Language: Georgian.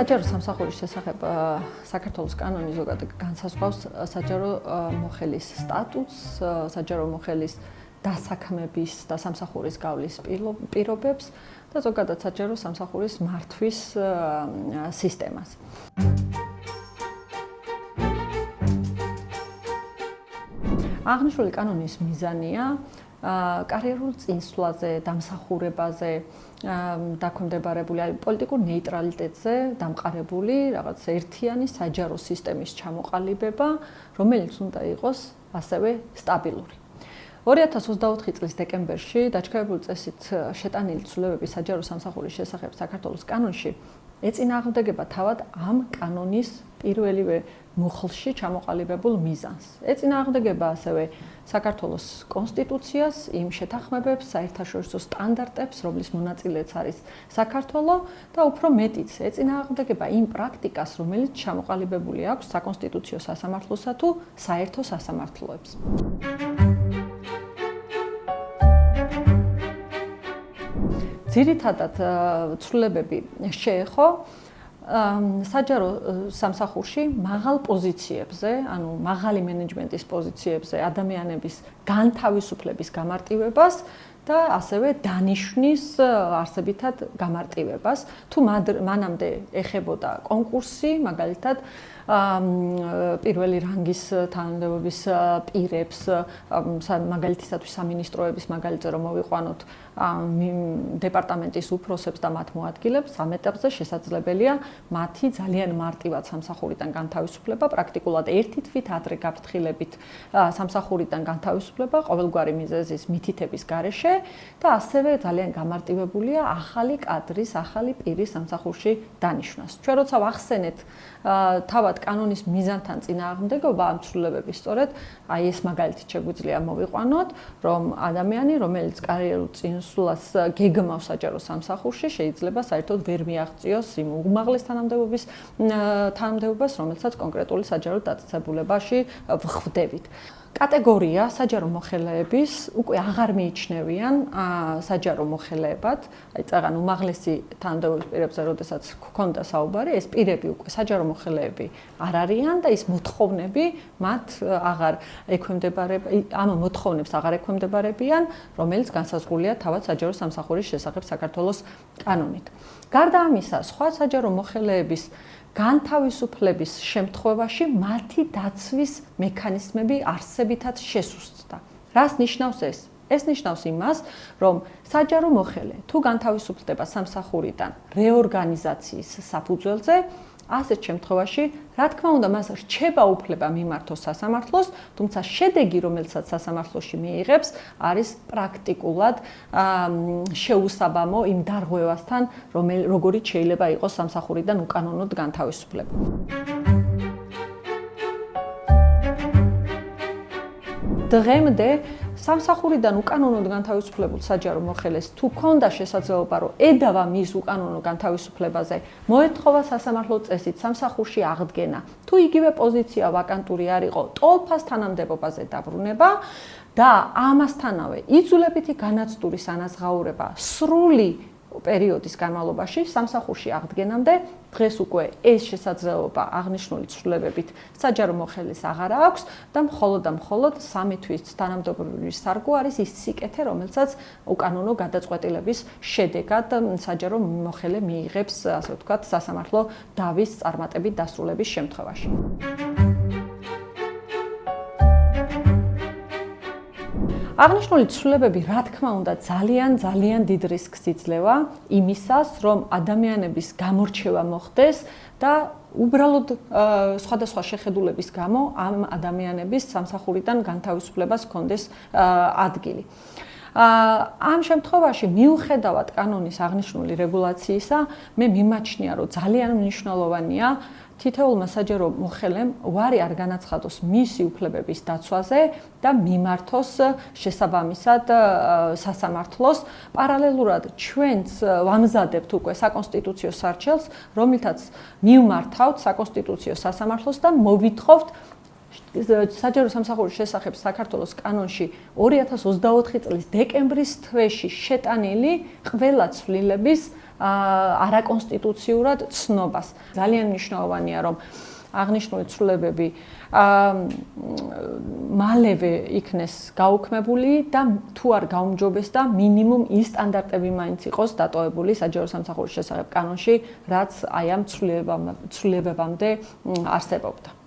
საჯარო სამსახურის შესახებ საქართველოს კანონი ზოგადად განსაზღვრავს საჯარო მოხელის სტატუსს, საჯარო მოხელის დასაქმების და სამსახურის გავლის პირობებს და ზოგადად საჯარო სამსახურის მართვის სისტემას. აღნიშნული კანონის მიზანია კარიერულ წინსვლაზე, დამსახურებაზე დაქვემდებარებული, პოლიტიკურ ნეიტრალიტეტზე დამყარებული რაღაც ერთიანი საჯარო სისტემის ჩამოყალიბება, რომელიც უნდა იყოს ასევე სტაბილური. 2024 წლის დეკემბერში დაჩქარებული წესით შეტანილი ცვლილებები საჯარო სამსახურის შესახებ საქართველოს კანონში ეწინააღმდეგება თავად ამ კანონის პირველივე მუხლში ჩამოყალიბებულ მიზანს. ეწინააღმდეგება ასევე საქართველოს კონსტიტუციას, იმ შეთანხმებებს, საერთაშორისო სტანდარტებს, რომლის მონაწილეც არის საქართველო და უფრო მეტიც ეწინააღმდეგება იმ პრაქტიკას, რომელიც ჩამოყალიბებული აქვს საკონსტიტუციო სასამართლოსა თუ საერთო სასამართლოებს. ძირითადად ცვლილებები შეეხო საჯარო სამსახურში მაღალ პოზიციებზე, ანუ მაღალი მენეჯმენტის პოზიციებზე ადამიანების განთავისუფლების გამარტივებას და ასევე დანიშვნის არსებითად გამარტივებას. თუ მანამდე ეხებოდა კონკურსი, მაგალითად პირველი რანგის თანამდებობის პირებს, მაგალითისათვის სამინისტროების მაგალითზე რომ მოვიყვანოთ დეპარტამენტის უფროსებს და მათ მოადგილებს, ამ ეტაპზე შესაძლებელია მათი ძალიან მარტივად სამსახურიდან განთავისუფლება, პრაქტიკულად ერთი თვით ადრე გაფრთხილებით სამსახურიდან განთავისუფლება ყოველგვარი მიზეზის მითითების გარეშე და ასევე ძალიან გამარტივებულია ახალი კადრის, ახალი პირის სამსახურში დანიშვნას. ჩვენ როცა ვახსენეთ თავად კანონის მიზანთან წინააღმდეგობა ამ ცვლილებების სწორედ აი ეს მაგალითი შეგვიძლია მოვიყვანოთ, რომ ადამიანი, რომელიც კარიერულ წინსვლას გეგმავს საჯარო სამსახურში, შეიძლება საერთოდ ვერ მიაღწიოს იმ უმაღლეს თანამდებობას, რომელსაც კონკრეტული საჯარო დაწესებულებაში ვხვდებით. კატეგორია საჯარო მოხელეების უკვე აღარ მიიჩნევიან საჯარო მოხელეებად, აი წაღან უმაღლესი თანამდებობის პირებზე, როდესაც გქონდა საუბარი, ეს პირები უკვე საჯარო მოხელეები არ არიან და ის მოთხოვნები მათ აღარ ექვემდებარებიან, ამ მოთხოვნებს აღარ ექვემდებარებიან, რომელიც განსაზღვრულია თავად საჯარო სამსახურის შესახებ საქართველოს კანონით. გარდა ამისა, სხვა საჯარო მოხელეების განთავისუფლების შემთხვევაში მათი დაცვის მექანიზმები არსებითად შესუსტდა. რას ნიშნავს ეს? ეს ნიშნავს იმას, რომ საჯარო მოხელე თუ განთავისუფლდება სამსახურიდან რეორგანიზაციის საფუძველზე, ასეთ შემთხვევაში, რა თქმა უნდა, მას რჩება უფლება მიმართოს სასამართლოს, თუმცა შედეგი, რომელსაც სასამართლოში მიიღებს, არის პრაქტიკულად შეუსაბამო იმ დარღვევასთან, როგორიც შეიძლება იყოს სამსახურიდან უკანონოდ განთავისუფლება. დღემდე სამსახურიდან უკანონოდ განთავისუფლებულ საჯარო მოხელეს თუ ქონდა შესაძლებლობა, რომ ედავა მის უკანონო განთავისუფლებაზე, მოეთხოვა სასამართლო წესით სამსახურში აღდგენა, თუ იგივე პოზიცია ვაკანტური არ იყო, ტოლფას თანამდებობაზე დაბრუნება და ამასთანავე იძულებითი განაცდურის ანაზღაურება სრული პერიოდის განმავლობაში სამსახურში აღდგენამდე დღეს უკვე ეს შესაძლებლობა აღნიშნული ცვლილებებით საჯარო მოხელის აღარ აქვს და მხოლოდ 3 თვის თანამდებობის სარგო არის ის სიკეთე, რომელსაც უკანონო გადაწყვეტილების შედეგად საჯარო მოხელე მიიღებს, ასე ვთქვათ, სასამართლო დავის წარმატებით დასრულების შემთხვევაში. აღნიშნული ცვლილებები, რა თქმა უნდა, ძალიან დიდ რისკს იძლევა იმისას, რომ ადამიანების გამორჩევა მოხდეს და უბრალოდ სხვადასხვა შეხედულების გამო ამ ადამიანების სამსახურიდან განთავისუფლებას ჰქონდეს ადგილი. ამ შემთხვევაში მიუხედავად კანონის აღნიშნული რეგულაციისა, მე მიმაჩნია, რომ ძალიან მნიშვნელოვანია თითოეულმა საჯარო მოხელემ უარი არ განაცხადოს მისი უფლებების დაცვაზე და მიმართოს შესაბამისად სასამართლოს. პარალელურად ჩვენც ვამზადებთ უკვე საკონსტიტუციო სარჩელს, რომლითაც მივმართავთ საკონსტიტუციო სასამართლოს და მოვითხოვთ საჯარო სამსახურის შესახებ საქართველოს კანონში 2024 წლის დეკემბრის თვეში შეტანილი ყველა ცვლილების არაკონსტიტუციურად ცნობას. ძალიან მნიშვნელოვანია, რომ აღნიშნული ცვლილებები მალევე იქნეს გაუქმებული და თუ არ გაუმჯობესდა, მინიმუმ ის სტანდარტები მაინც იყოს დატოვებული საჯარო სამსახურის შესახებ კანონში, რაც აი ამ ცვლილებებამდე არსებობდა.